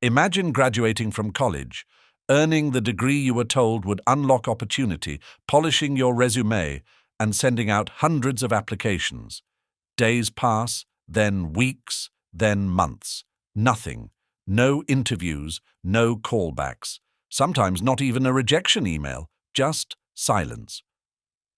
Imagine graduating from college, earning the degree you were told would unlock opportunity, polishing your resume, and sending out hundreds of applications. Days pass, then weeks, then months. Nothing. No interviews, no callbacks. Sometimes not even a rejection email, just silence.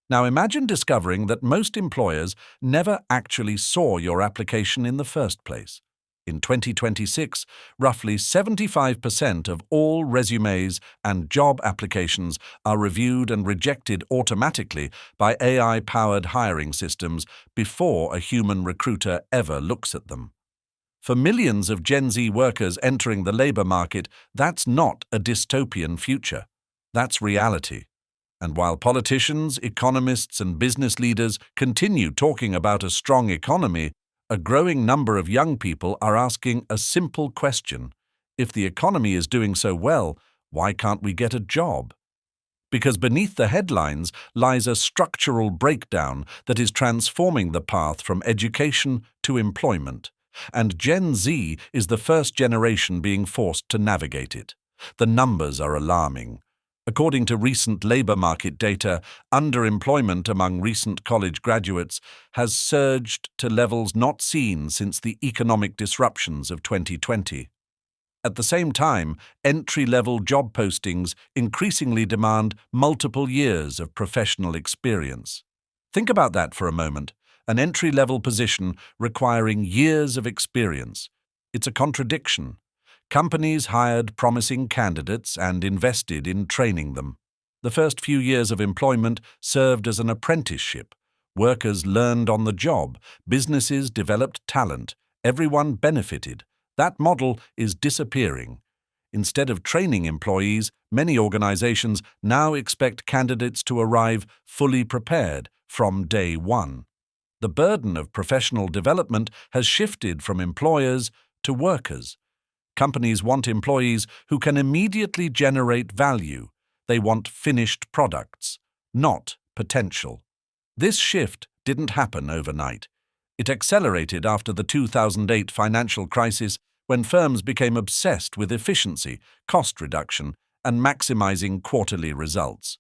Now imagine discovering that most employers never actually saw your application in the first place. In 2026, roughly 75% of all resumes and job applications are reviewed and rejected automatically by AI-powered hiring systems before a human recruiter ever looks at them. For millions of Gen Z workers entering the labor market, that's not a dystopian future. That's reality. And while politicians, economists, and business leaders continue talking about a strong economy, a growing number of young people are asking a simple question: if the economy is doing so well, why can't we get a job? Because beneath the headlines lies a structural breakdown that is transforming the path from education to employment, and Gen Z is the first generation being forced to navigate it. The numbers are alarming. According to recent labor market data, underemployment among recent college graduates has surged to levels not seen since the economic disruptions of 2020. At the same time, entry-level job postings increasingly demand multiple years of professional experience. Think about that for a moment. An entry-level position requiring years of experience. It's a contradiction. Companies hired promising candidates and invested in training them. The first few years of employment served as an apprenticeship. Workers learned on the job. Businesses developed talent. Everyone benefited. That model is disappearing. Instead of training employees, many organizations now expect candidates to arrive fully prepared from day one. The burden of professional development has shifted from employers to workers. Companies want employees who can immediately generate value. They want finished products, not potential. This shift didn't happen overnight. It accelerated after the 2008 financial crisis, when firms became obsessed with efficiency, cost reduction, and maximizing quarterly results.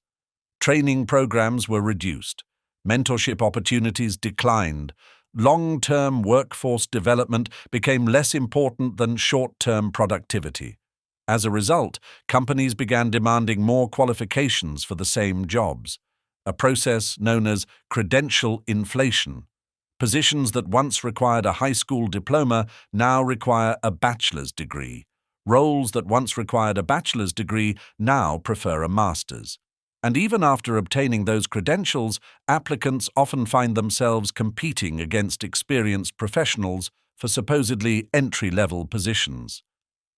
Training programs were reduced. Mentorship opportunities declined. Long-term workforce development became less important than short-term productivity. As a result, companies began demanding more qualifications for the same jobs, a process known as credential inflation. Positions that once required a high school diploma now require a bachelor's degree. Roles that once required a bachelor's degree now prefer a master's. And even after obtaining those credentials, applicants often find themselves competing against experienced professionals for supposedly entry-level positions.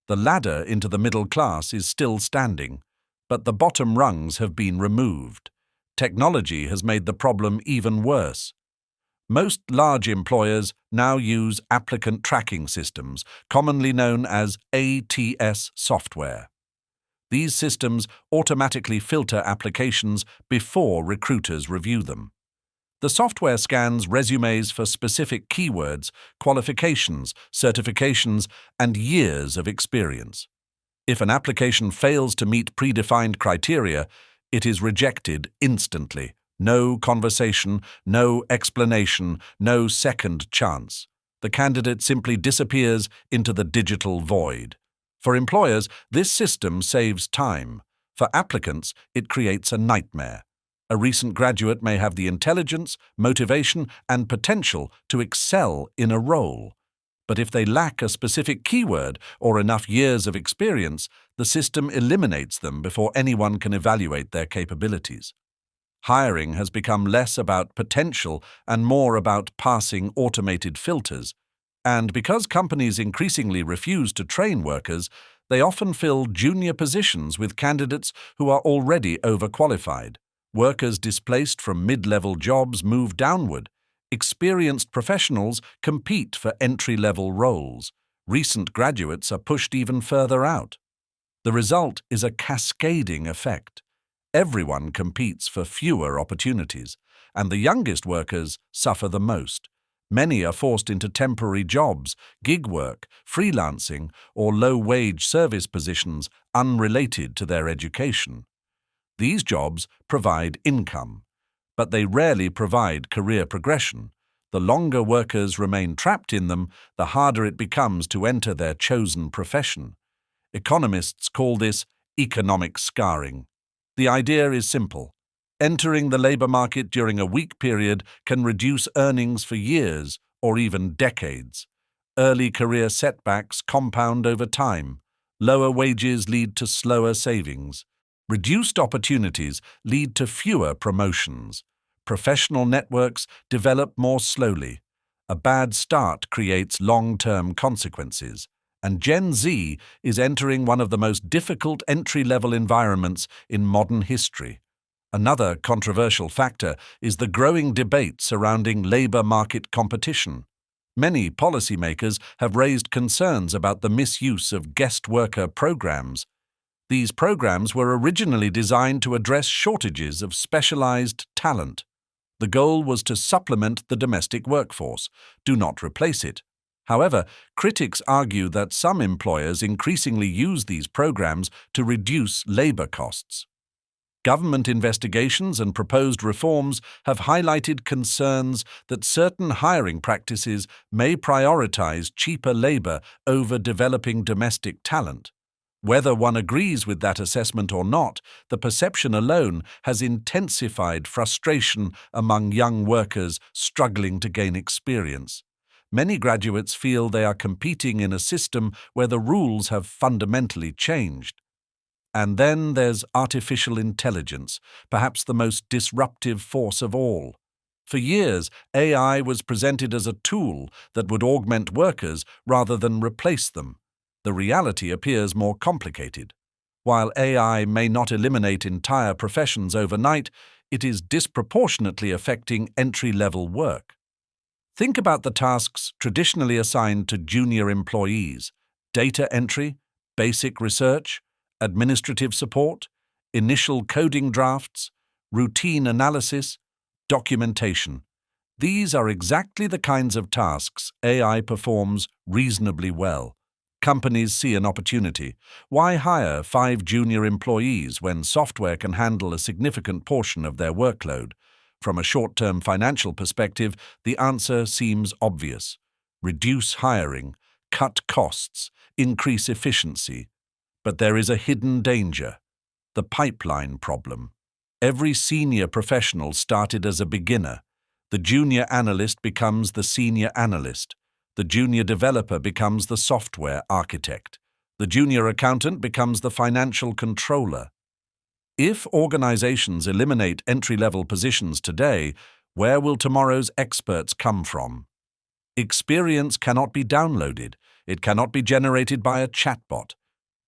The ladder into the middle class is still standing, but the bottom rungs have been removed. Technology has made the problem even worse. Most large employers now use applicant tracking systems, commonly known as ATS software. These systems automatically filter applications before recruiters review them. The software scans resumes for specific keywords, qualifications, certifications, and years of experience. If an application fails to meet predefined criteria, it is rejected instantly. No conversation, no explanation, no second chance. The candidate simply disappears into the digital void. For employers, this system saves time. For applicants, it creates a nightmare. A recent graduate may have the intelligence, motivation, and potential to excel in a role. But if they lack a specific keyword or enough years of experience, the system eliminates them before anyone can evaluate their capabilities. Hiring has become less about potential and more about passing automated filters. And because companies increasingly refuse to train workers, they often fill junior positions with candidates who are already overqualified. Workers displaced from mid-level jobs move downward. Experienced professionals compete for entry-level roles. Recent graduates are pushed even further out. The result is a cascading effect. Everyone competes for fewer opportunities, and the youngest workers suffer the most. Many are forced into temporary jobs, gig work, freelancing, or low-wage service positions unrelated to their education. These jobs provide income, but they rarely provide career progression. The longer workers remain trapped in them, the harder it becomes to enter their chosen profession. Economists call this economic scarring. The idea is simple. Entering the labor market during a weak period can reduce earnings for years or even decades. Early career setbacks compound over time. Lower wages lead to slower savings. Reduced opportunities lead to fewer promotions. Professional networks develop more slowly. A bad start creates long-term consequences. And Gen Z is entering one of the most difficult entry-level environments in modern history. Another controversial factor is the growing debate surrounding labor market competition. Many policymakers have raised concerns about the misuse of guest worker programs. These programs were originally designed to address shortages of specialized talent. The goal was to supplement the domestic workforce, do not replace it. However, critics argue that some employers increasingly use these programs to reduce labor costs. Government investigations and proposed reforms have highlighted concerns that certain hiring practices may prioritize cheaper labor over developing domestic talent. Whether one agrees with that assessment or not, the perception alone has intensified frustration among young workers struggling to gain experience. Many graduates feel they are competing in a system where the rules have fundamentally changed. And then there's artificial intelligence, perhaps the most disruptive force of all. For years, AI was presented as a tool that would augment workers rather than replace them. The reality appears more complicated. While AI may not eliminate entire professions overnight, it is disproportionately affecting entry-level work. Think about the tasks traditionally assigned to junior employees: data entry, basic research, administrative support, initial coding drafts, routine analysis, documentation. These are exactly the kinds of tasks AI performs reasonably well. Companies see an opportunity. Why hire 5 junior employees when software can handle a significant portion of their workload? From a short-term financial perspective, the answer seems obvious. Reduce hiring, cut costs, increase efficiency. But there is a hidden danger: the pipeline problem. Every senior professional started as a beginner. The junior analyst becomes the senior analyst. The junior developer becomes the software architect. The junior accountant becomes the financial controller. If organizations eliminate entry-level positions today, where will tomorrow's experts come from? Experience cannot be downloaded. It cannot be generated by a chatbot.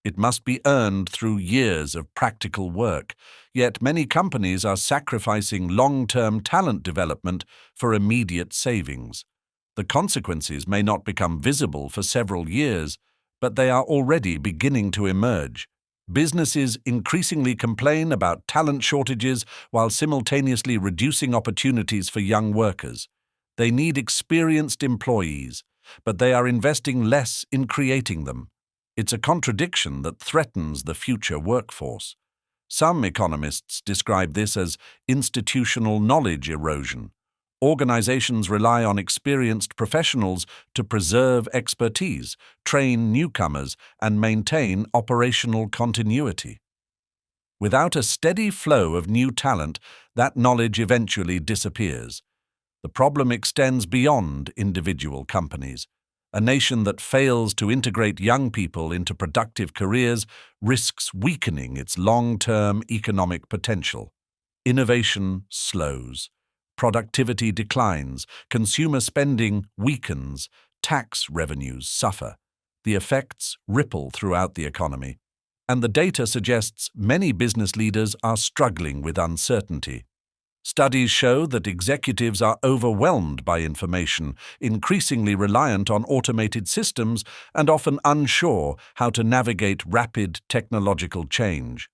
It must be earned through years of practical work. Yet many companies are sacrificing long-term talent development for immediate savings. The consequences may not become visible for several years, but they are already beginning to emerge. Businesses increasingly complain about talent shortages while simultaneously reducing opportunities for young workers. They need experienced employees, but they are investing less in creating them. It's a contradiction that threatens the future workforce. Some economists describe this as institutional knowledge erosion. Organizations rely on experienced professionals to preserve expertise, train newcomers, and maintain operational continuity. Without a steady flow of new talent, that knowledge eventually disappears. The problem extends beyond individual companies. A nation that fails to integrate young people into productive careers risks weakening its long-term economic potential. Innovation slows. Productivity declines. Consumer spending weakens. Tax revenues suffer. The effects ripple throughout the economy. And the data suggests many business leaders are struggling with uncertainty. Studies show that executives are overwhelmed by information, increasingly reliant on automated systems, and often unsure how to navigate rapid technological change.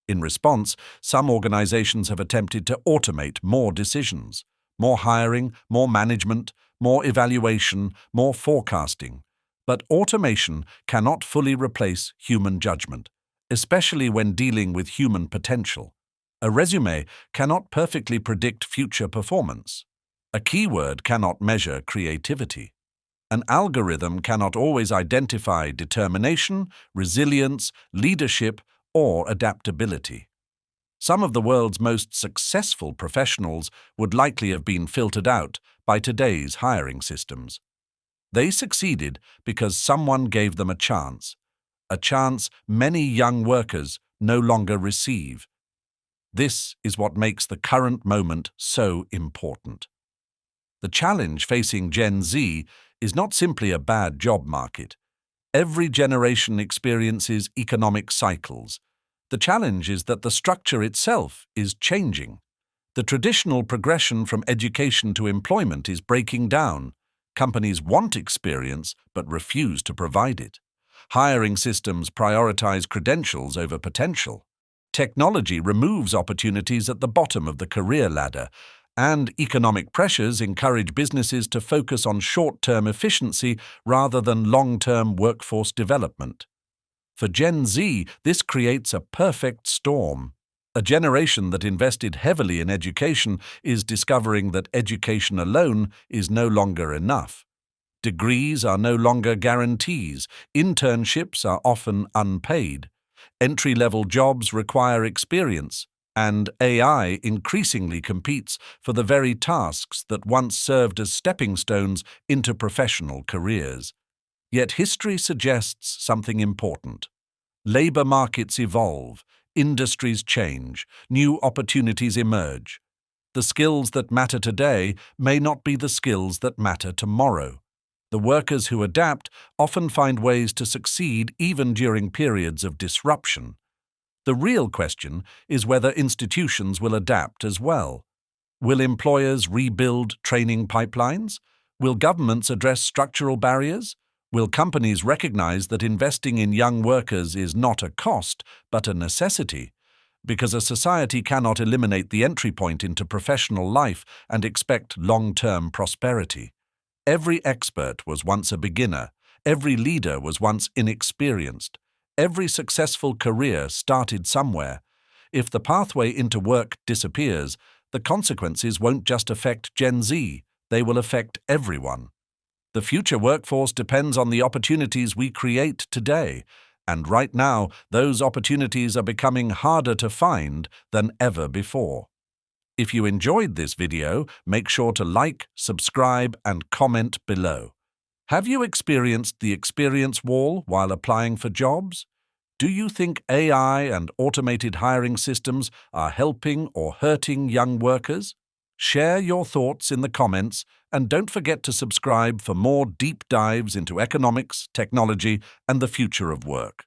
In response, some organizations have attempted to automate more decisions. More hiring, more management, more evaluation, more forecasting. But automation cannot fully replace human judgment, especially when dealing with human potential. A resume cannot perfectly predict future performance. A keyword cannot measure creativity. An algorithm cannot always identify determination, resilience, leadership, or adaptability. Some of the world's most successful professionals would likely have been filtered out by today's hiring systems. They succeeded because someone gave them a chance many young workers no longer receive. This is what makes the current moment so important. The challenge facing Gen Z is not simply a bad job market. Every generation experiences economic cycles. The challenge is that the structure itself is changing. The traditional progression from education to employment is breaking down. Companies want experience but refuse to provide it. Hiring systems prioritize credentials over potential. Technology removes opportunities at the bottom of the career ladder, and economic pressures encourage businesses to focus on short-term efficiency rather than long-term workforce development. For Gen Z, this creates a perfect storm. A generation that invested heavily in education is discovering that education alone is no longer enough. Degrees are no longer guarantees. Internships are often unpaid. Entry-level jobs require experience, and AI increasingly competes for the very tasks that once served as stepping stones into professional careers. Yet history suggests something important. Labor markets evolve, industries change, new opportunities emerge. The skills that matter today may not be the skills that matter tomorrow. The workers who adapt often find ways to succeed even during periods of disruption. The real question is whether institutions will adapt as well. Will employers rebuild training pipelines? Will governments address structural barriers? Will companies recognize that investing in young workers is not a cost, but a necessity? Because a society cannot eliminate the entry point into professional life and expect long-term prosperity. Every expert was once a beginner. Every leader was once inexperienced. Every successful career started somewhere. If the pathway into work disappears, the consequences won't just affect Gen Z, they will affect everyone. The future workforce depends on the opportunities we create today, and right now, those opportunities are becoming harder to find than ever before. If you enjoyed this video, make sure to like, subscribe, and comment below. Have you experienced the experience wall while applying for jobs? Do you think AI and automated hiring systems are helping or hurting young workers? Share your thoughts in the comments, and don't forget to subscribe for more deep dives into economics, technology, and the future of work.